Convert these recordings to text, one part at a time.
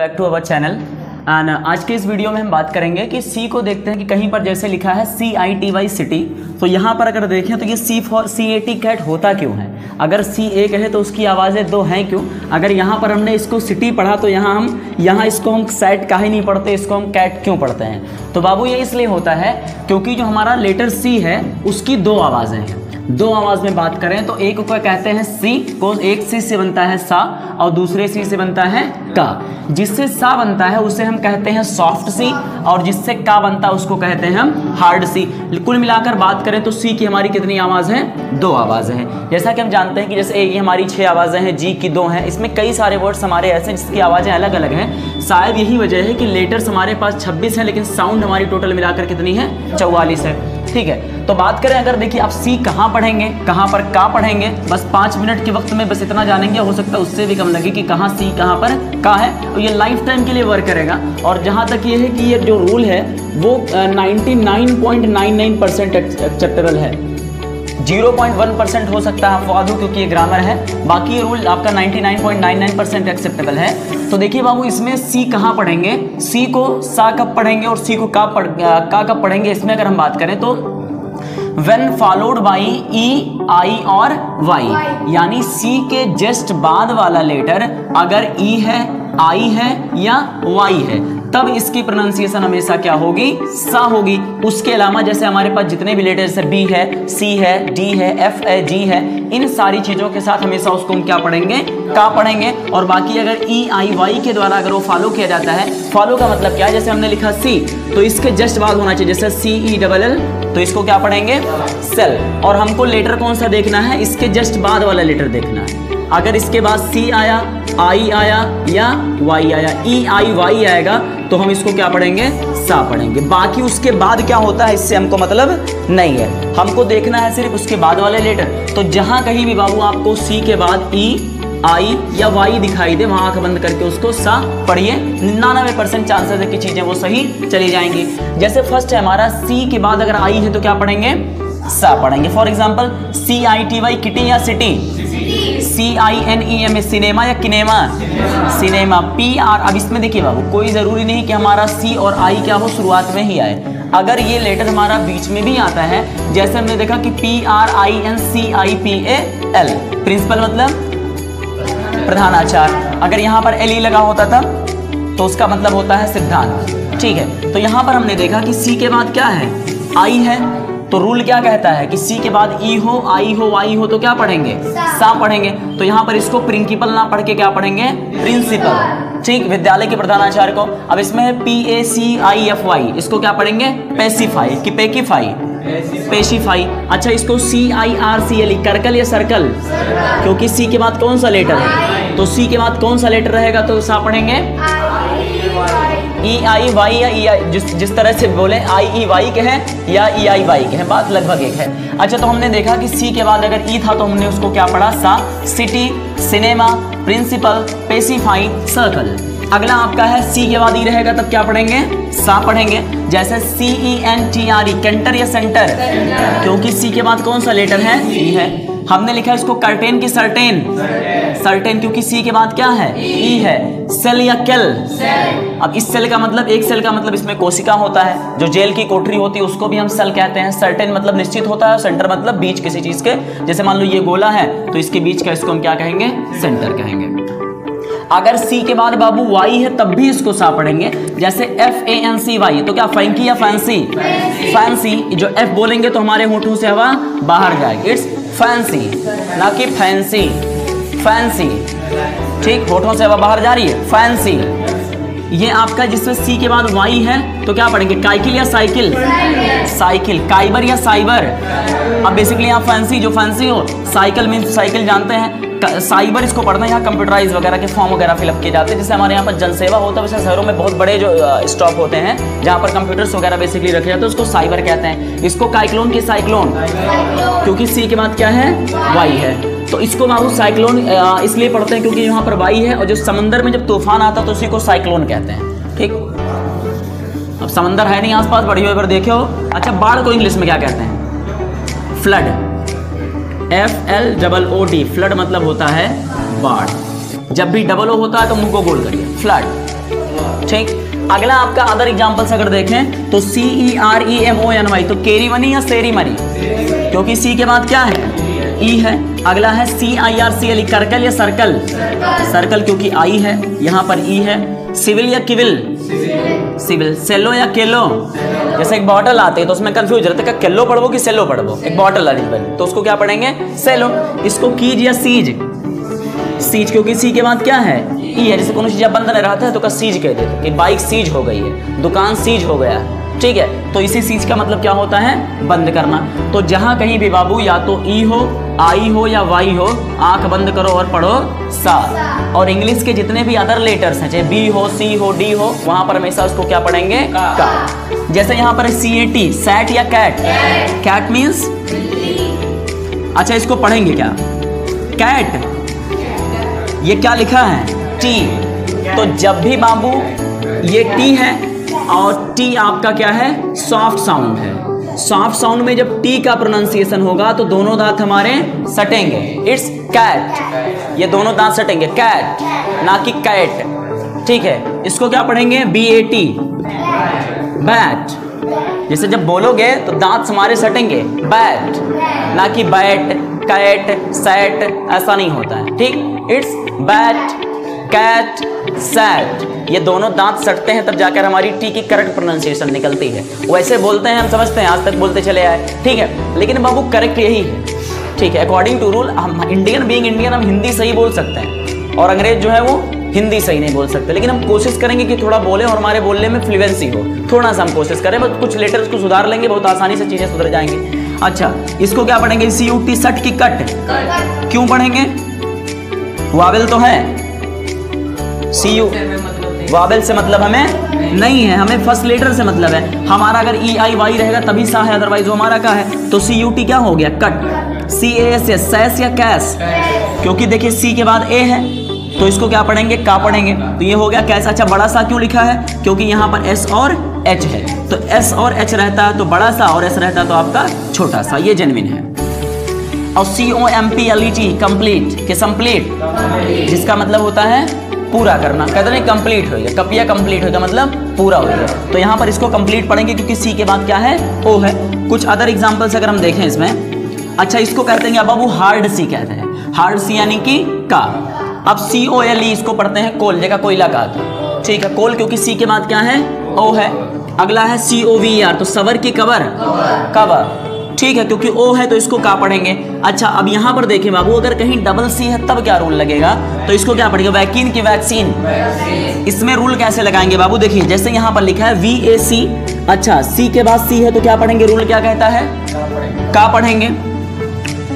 Back to our channel. And आज के इस वीडियो में हम बात करेंगे कि सी को देखते हैं कि कहीं पर जैसे लिखा है CITY सिटी, तो यहाँ पर अगर देखें तो ये C फॉर CAT कैट होता क्यों है। अगर C एक है तो उसकी आवाज़ें दो हैं क्यों। अगर यहाँ पर हमने इसको सिटी पढ़ा तो यहाँ इसको हम सैट काहे नहीं पढ़ते, इसको हम कैट क्यों पढ़ते हैं। तो बाबू ये इसलिए होता है क्योंकि जो हमारा लेटर C है उसकी दो आवाज़ें हैं। दो आवाज़ में बात करें तो एक को कहते हैं सी, को एक सी से बनता है सा और दूसरे सी से बनता है का। जिससे सा बनता है उसे हम कहते हैं सॉफ्ट सी और जिससे का बनता है उसको कहते हैं हम हार्ड सी। कुल मिलाकर बात करें तो सी की हमारी कितनी आवाज़ हैं, दो आवाज़ें हैं। जैसा कि हम जानते हैं कि जैसे ए की हमारी 6 आवाज़ें हैं, जी की 2 हैं। इसमें कई सारे वर्ड्स हमारे ऐसे हैं जिसकी आवाज़ें अलग अलग हैं। शायद यही वजह है कि लेटर्स हमारे पास 26 हैं लेकिन साउंड हमारी टोटल मिलाकर कितनी है, 44 है। ठीक है, तो बात करें अगर देखिए आप सी कहाँ पढ़ेंगे, कहाँ पर का पढ़ेंगे, बस 5 मिनट के वक्त में बस इतना जानेंगे, हो सकता है उससे भी कम लगे कि कहाँ सी कहाँ पर का है। तो ये लाइफ टाइम के लिए वर्क करेगा। और जहाँ तक ये है कि ये जो रूल है वो 99.99% एक्सेप्टेबल है। 0.1% हो सकता है अफवाद हो क्योंकि ये ग्रामर है, बाकी ये रूल आपका 99.99% एक्सेप्टेबल है। तो देखिए बाबू इसमें सी कहाँ पढ़ेंगे, सी को सा कब पढ़ेंगे और सी को का कब पढ़ेंगे। इसमें अगर हम बात करें तो when followed by E, I और Y, यानी C के जस्ट बाद वाला लेटर अगर E है, I है या Y है तब इसकी प्रोनाउंसिएशन हमेशा क्या होगी, सा होगी। उसके अलावा जैसे हमारे पास जितने भी लेटर्स है, B है, C है, D है, F है, G है, इन सारी चीज़ों के साथ हमेशा उसको हम क्या पढ़ेंगे, का पढ़ेंगे। और बाकी अगर E, I, Y के द्वारा अगर वो फॉलो किया जाता है, फॉलो का मतलब क्या है, जैसे हमने लिखा C तो इसके जस्ट बाद होना चाहिए, जैसे CELL तो इसको क्या पढ़ेंगे, सेल। और हमको लेटर कौन सा देखना है, इसके जस्ट बाद वाला लेटर देखना है। अगर इसके बाद C आया, I आया या Y आया, EIY आएगा तो हम इसको क्या पढ़ेंगे, सा पढ़ेंगे। बाकी उसके बाद क्या होता है इससे हमको मतलब नहीं है, हमको देखना है सिर्फ उसके बाद वाले लेटर। तो जहां कहीं भी बाबू आपको C के बाद E, I या Y दिखाई दे वहां आंख बंद करके उसको सा पढ़िए। 99% चांसेस है कि चीजें वो सही चली जाएंगी। जैसे फर्स्ट है हमारा C के बाद अगर I है तो क्या पढ़ेंगे, सा पढ़ेंगे। फॉर एग्जाम्पल CITY किटी या सिटी, CINEMA सिनेमा या किनेमा, सिनेमा। PR अब इसमें देखिए बाबू कोई ज़रूरी नहीं कि हमारा C और I क्या हो शुरुआत में ही आए। अगर ये लेटर हमारा बीच में भी आता है, जैसे हमने देखा कि PRINCIPAL प्रिंसिपल मतलब प्रधानाचार्य, अगर यहाँ पर LE लगा होता था तो उसका मतलब होता है सिद्धांत। ठीक है, तो यहाँ पर हमने देखा कि C के बाद क्या है, I है, तो रूल क्या कहता है कि C के बाद E हो, I हो, Y हो तो क्या पढ़ेंगे, सा पढ़ेंगे। तो यहाँ पर इसको प्रिंसिपल ना पढ़ के क्या पढ़ेंगे, प्रिंसिपल। ठीक, विद्यालय के प्रधानाचार्य को। अब इसमें है PACIFY, इसको क्या पढ़ेंगे, पेसिफाई कि पेकिफाई, पेशिफाई। अच्छा, इसको CIRCLE करकल या सर्कल, क्योंकि C के बाद कौन सा लेटर है, तो C के बाद कौन सा लेटर रहेगा तो सा पढ़ेंगे EIY या EI, जिस तरह से बोले IEY के हैं या EIY के हैं, बात लगभग एक है। अच्छा, तो हमने देखा कि C के बाद अगर E था तो हमने उसको क्या पढ़ा, सा, city, cinema, principal, pacify, circle. अगला आपका है C के बाद E रहेगा तब क्या पढ़ेंगे, सा पढ़ेंगे। जैसे CENTRE कैंटर या सेंटर, क्योंकि C के बाद कौन सा लेटर है, E है। हमने लिखा इसको कर्टेन की सर्टेन, सर्टेन क्योंकि C के बाद क्या है, E है। सेल या केल, अब इस सेल का मतलब, एक सेल का मतलब इसमें कोशिका होता है, जो जेल की कोठरी होती है उसको भी हम सेल कहते हैं। सर्टेन मतलब निश्चित होता है, सेंटर मतलब बीच किसी चीज के, जैसे मान लो ये गोला है तो इसके बीच का इसको हम क्या कहेंगे, सेंटर कहेंगे। अगर C के बाद बाबू Y है तब भी इसको सा पढ़ेंगे, जैसे FANCY तो क्या फैंकी या फैंसी, फैंसी। जो F बोलेंगे तो हमारे होठों से हवा बाहर जाएगी, इट्स फैंसी ना कि फैंसी, फैंसी। ठीक, होठों से हवा बाहर जा रही है, फैंसी। ये आपका जिसमें C के बाद Y है तो क्या पढ़ेंगे, काइकिल या साइकिल, साइकिल। काइबर या साइबर, अब बेसिकली यहाँ फैंसी, जो फैंसी हो, साइकिल मीन्स साइकिल जानते हैं, साइबर इसको पढ़ना है। यहाँ कंप्यूटराइज वगैरह के फॉर्म वगैरह फिलअप किए जाते हैं, जैसे हमारे यहाँ पर जन सेवा होता है वैसे शहरों में बहुत बड़े जो स्टॉप होते हैं जहाँ पर कंप्यूटर्स वगैरह बेसिकली रखे जाते हैं, उसको साइबर कहते हैं। इसको काइक्लोन की साइक्लोन, क्योंकि C के बाद क्या है, Y है, तो इसको बाबू साइक्लोन इसलिए पढ़ते हैं क्योंकि यहाँ पर Y है, और जो समंदर में जब तूफान आता है तो उसी को साइक्लोन कहते हैं। ठीक, अब समंदर है नहीं आसपास, बड़ी हुई पर देखे हो। अच्छा, बाढ़ को इंग्लिश में क्या कहते हैं, फ्लड, FLOOD, फ्लड मतलब होता है बाढ़। जब भी डबल ओ होता है तो मुंह को गोल करिए, फ्लड। ठीक। अगला आपका अदर एग्जांपल्स अगर देखें तो CEREMONY, तो केरीमनी या सेरीमनी, क्योंकि सी के बाद क्या है, ई है। अगला है CIRCLE, करकल या सर्कल, सर्कल क्योंकि आई है, यहाँ पर ई है। सिविल या किविल, सिविल। सेलो या केलो, जैसे एक बॉटल आते है तो उसमें कंफ्यूज रहता है केलो पढ़वो कि सेलो पढ़वो, एक बॉटल आ रही है तो उसको क्या पढ़ेंगे, सेलो। इसको कीज या सीज, सीज क्योंकि सी के बाद क्या है, ई है। जैसे कोनो चीज बंद नहीं रहता है तो का सीज कह देते कि बाइक सीज हो गई है, दुकान सीज हो गया है, ठीक है। तो इसी सीज का मतलब क्या होता है, बंद करना। तो जहां कहीं भी बाबू या तो ई हो, आई हो या वाई हो, आंख बंद करो और पढ़ो सा। और इंग्लिश के जितने भी अदर लेटर्स हैं, चाहे बी हो, सी हो, डी हो, वहां पर हमेशा उसको क्या पढ़ेंगे, का। जैसे यहाँ पर CAT, सैट या कैट, कैट मीन्स, अच्छा इसको पढ़ेंगे क्या, कैट, ये क्या लिखा है, टी। तो जब भी बाबू ये टी है और टी आपका क्या है, सॉफ्ट साउंड है। सॉफ्ट साउंड में जब टी का प्रोनाउंसिएशन होगा तो दोनों दांत हमारे सटेंगे, इट्स कैट, ये दोनों दांत सटेंगे, कैट ना कि कैट, ठीक है। इसको क्या पढ़ेंगे, BAT, बैट। जैसे जब बोलोगे तो दांत हमारे सटेंगे, बैट ना कि बैट, कैट, सैट, ऐसा नहीं होता है, ठीक। इट्स बैट, कैट, सैट, ये दोनों दांत सटते हैं तब जाकर हमारी टी की करेक्ट प्रोनाउंसिएशन निकलती है। वैसे बोलते हैं हम समझते हैं, आज तक बोलते चले आए, ठीक है, लेकिन बाबू करेक्ट यही है, ठीक है। अकॉर्डिंग टू रूल हम इंडियन, बीइंग इंडियन, हम हिंदी सही बोल सकते हैं और अंग्रेज जो है वो हिंदी सही नहीं बोल सकते, लेकिन हम कोशिश करेंगे कि थोड़ा बोले और हमारे बोलने में फ्लुएंसी हो, थोड़ा सा हम कोशिश करें, बस कुछ लेटर्स को सुधार लेंगे, बहुत आसानी से चीजें सुधर जाएंगी। अच्छा, इसको क्या पढ़ेंगे, CUT, सट की कट, क्यों पढ़ेंगे, वावेल तो है, CU, वावेल से मतलब हमें नहीं है, हमें फर्स्ट लेटर से मतलब है। हमारा अगर EIY रहेगा तभी सा है, अदरवाइज वो हमारा का है। तो CUT क्या हो गया, कट। CAS, सैस या कैस, क्योंकि देखिए सी के बाद ए है तो इसको क्या पढ़ेंगे, का पढ़ेंगे, तो ये हो गया कैस। अच्छा, बड़ा सा क्यों लिखा है, क्योंकि यहाँ पर S और H है, तो S और H रहता है तो बड़ा सा, और S रहता है तो आपका छोटा सा, ये जेन्युइन है। और COMPLET, कंप्लीट के संप्लीट, जिसका मतलब होता है पूरा करना, कहते नहीं कंप्लीट हो गया, कपिया कंप्लीट हो गया मतलब पूरा हो गया, तो यहाँ पर इसको कंप्लीट पढ़ेंगे क्योंकि सी के बाद क्या है, ओ है। कुछ अदर एग्जांपल्स अगर हम देखें इसमें, अच्छा इसको कहते हैं बाबू हार्ड सी कहते हैं, हार्ड सी यानी कि का। अब COLE इसको पढ़ते हैं कोल, जगह कोयला का, ठीक है, कोल क्योंकि सी के बाद क्या है, ओ है। अगला है COVER, तो सवर की कवर, कवर, ठीक है, क्योंकि ओ है तो इसको का पढ़ेंगे। अच्छा, अब यहाँ पर देखें बाबू, अगर कहीं डबल सी है तब क्या रूल लगेगा, तो इसको क्या पढ़ेगा, वैक्सीन की वैक्सीन। इसमें रूल कैसे लगाएंगे बाबू, देखिए जैसे यहाँ पर लिखा है VAC, अच्छा सी के बाद सी है तो क्या पढ़ेंगे, रूल क्या कहता है, का पढ़ेंगे।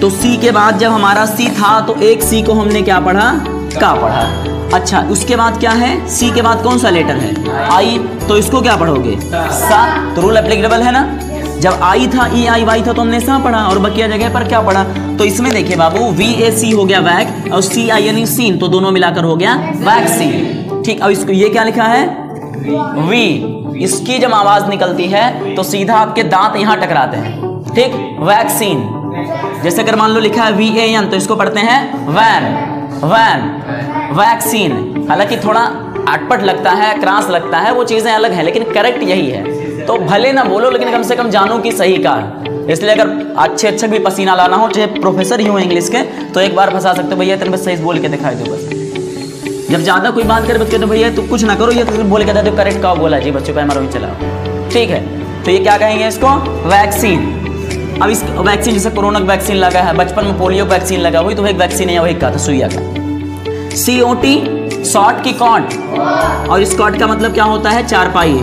तो सी के बाद जब हमारा सी था तो एक सी को हमने क्या पढ़ा, का पढ़ा। अच्छा, उसके बाद क्या है, सी के बाद कौन सा लेटर है, आई, तो इसको क्या पढ़ोगे, सा। तो रूल एप्लीकेबल है ना, जब आई था, EIY था तो हमने सा पढ़ा और बकिया जगह पर क्या पढ़ा। तो इसमें देखिए बाबू, VAC हो गया वैक और CINE सीन, तो दोनों मिलाकर हो गया वैक्सीन, ठीक। अब इसको ये क्या लिखा है, वी, इसकी जब आवाज निकलती है तो सीधा आपके दांत यहाँ टकराते हैं, ठीक, वैक्सीन। जैसे अगर मान लो लिखा है VAN तो इसको पढ़ते हैं वैन, वैन, वैक्सीन। हालांकि थोड़ा अटपट लगता है, क्रॉस लगता है, वो चीजें अलग हैं, लेकिन करेक्ट यही है। तो भले ना बोलो लेकिन कम से कम जानो कि सही का है। इसलिए अगर अच्छे अच्छे भी पसीना लाना हो, चाहे प्रोफेसर ही हो इंग्लिश के, तो एक बार फंसा सकते हो, भैया तेरे बस सही बोल के दिखाई दो बस। जब ज्यादा कोई बात करे बच्चे तो भैया तू कुछ ना करो, ये तो बोल के दे दो, करेक्ट का बोला जी बच्चों का, हमारा भी चलाओ, ठीक है। तो ये क्या कहेंगे इसको, वैक्सीन। अब इस वैक्सीन जैसे कोरोना का वैक्सीन लगा है, बचपन में पोलियो का वैक्सीन लगा, वही तो एक वैक्सीन है, वही का था, सुइया का। COT, शॉर्ट की कॉट, और इस कॉट का मतलब क्या होता है, चारपाई,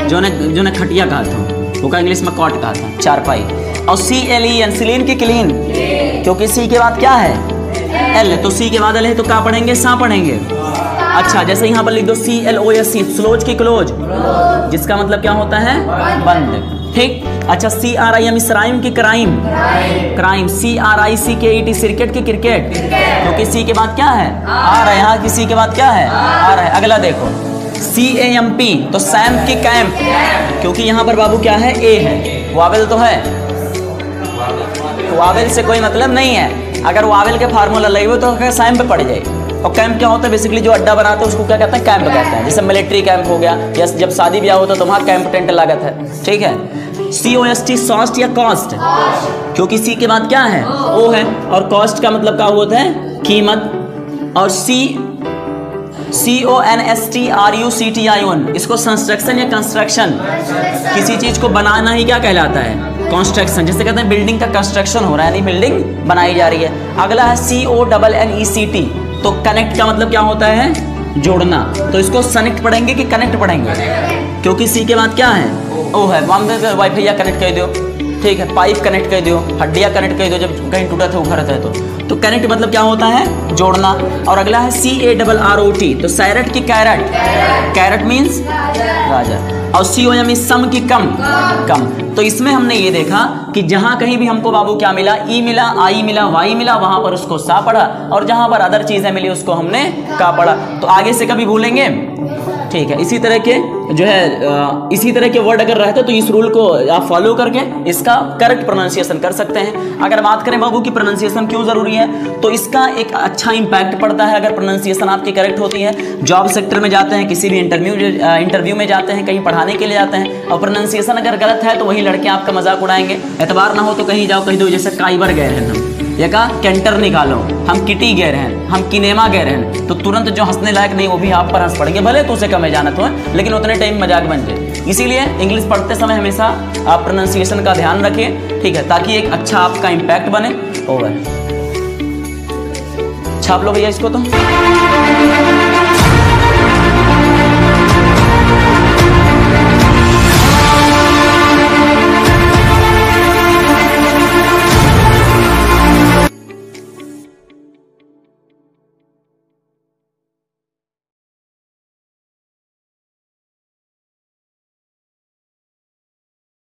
जो ने खटिया कहा था, वो का इंग्लिश में कॉट कहा था, चारपाई। और CLEN, सिलीन की क्लीन, क्योंकि सी के बाद क्या है, L, तो सी के बाद L है तो का पढ़ेंगे, सा पढ़ेंगे। अच्छा, जैसे यहाँ पर लिख दो CLOSE, स्लोज की क्लोज, जिसका मतलब क्या होता है, बंद, ठीक। अच्छा, CRIM, इसराइम की क्राइम, क्राइम। CRICKET, क्रिकेट की क्रिकेट, क्योंकि सी के बाद क्या है, आ रहा है, यहाँ किसी के बाद क्या है, आ रहा है। अगला देखो CAMP, तो सैम की कैंप, क्योंकि यहाँ पर बाबू क्या है, ए है, वावेल तो है, वावेल से कोई मतलब नहीं है। अगर वावेल के फार्मूला लगे हुए तो सैम पे पड़ जाए, और कैंप क्या होता है, बेसिकली जो अड्डा बनाते हैं उसको क्या कहते हैं, कैंप कहते हैं। जैसे मिलिट्री कैंप हो गया, या जब शादी ब्याह होता है तो वहाँ कैंप टेंट लागत है, ठीक है। COST सॉस्ट या कॉस्ट, क्योंकि सी के बाद क्या है, ओ है, और कॉस्ट का मतलब क्या होता है, कीमत। और CONSTRUCTION, इसको कंस्ट्रक्शन या कंस्ट्रक्शन, किसी चीज को बनाना ही क्या कहलाता है, कंस्ट्रक्शन। जैसे कहते हैं बिल्डिंग का कंस्ट्रक्शन हो रहा है, यानी बिल्डिंग बनाई जा रही है। अगला है CONNECT, तो कनेक्ट का मतलब क्या होता है, जोड़ना। तो इसको सनेक्ट पढ़ेंगे कि कनेक्ट पढ़ेंगे, क्योंकि सी के बाद क्या है, ओ है। वाईफाई या कनेक्ट कर दो, ठीक है, पाइप कनेक्ट कर दो, हड्डियाँ कनेक्ट कर दो, जब कहीं टूटा था उखड़ा था तो कनेक्ट मतलब क्या होता है, जोड़ना। और अगला है CARROT, तो सैरट की कैरट, कैरट मीन्स गाजर। और COM सम की कम, कम। तो इसमें हमने ये देखा कि जहां कहीं भी हमको बाबू क्या मिला, ई मिला, आई मिला, वाई मिला, वहां पर उसको सा पढ़ा, और जहां पर अदर चीजें मिली उसको हमने का पढ़ा। तो आगे से कभी भूलेंगे, ठीक है। इसी तरह के जो है इसी तरह के वर्ड अगर रहते तो इस रूल को आप फॉलो करके इसका करेक्ट प्रोनाउंसिएशन कर सकते हैं। अगर बात करें बाबू की प्रोनाउंसिएशन क्यों जरूरी है, तो इसका एक अच्छा इंपैक्ट पड़ता है अगर प्रोनाउंसिएशन आपकी करेक्ट होती है। जॉब सेक्टर में जाते हैं, किसी भी इंटरव्यू में जाते हैं, कहीं पढ़ाने के लिए जाते हैं, और प्रोनाउंसिएशन अगर गलत है तो वही लड़के आपका मजाक उड़ाएंगे। एतबार ना हो तो कहीं जाओ, कहीं दो, जैसे काइबर गए हैं हम, ये कहा कैंटर निकालो, हम किटी गए हैं, हम किनेमा गए हैं, तो तुरंत जो हंसने लायक नहीं वो भी आप पर हंस पड़ेंगे, भले तो उसे कम है जानत हो, लेकिन उतने टाइम मजाक बन जाए। इसीलिए इंग्लिश पढ़ते समय हमेशा आप प्रोनाउंसिएशन का ध्यान रखिए, ठीक है, ताकि एक अच्छा आपका इम्पैक्ट बने। ओवर, छाप लो भैया इसको तो।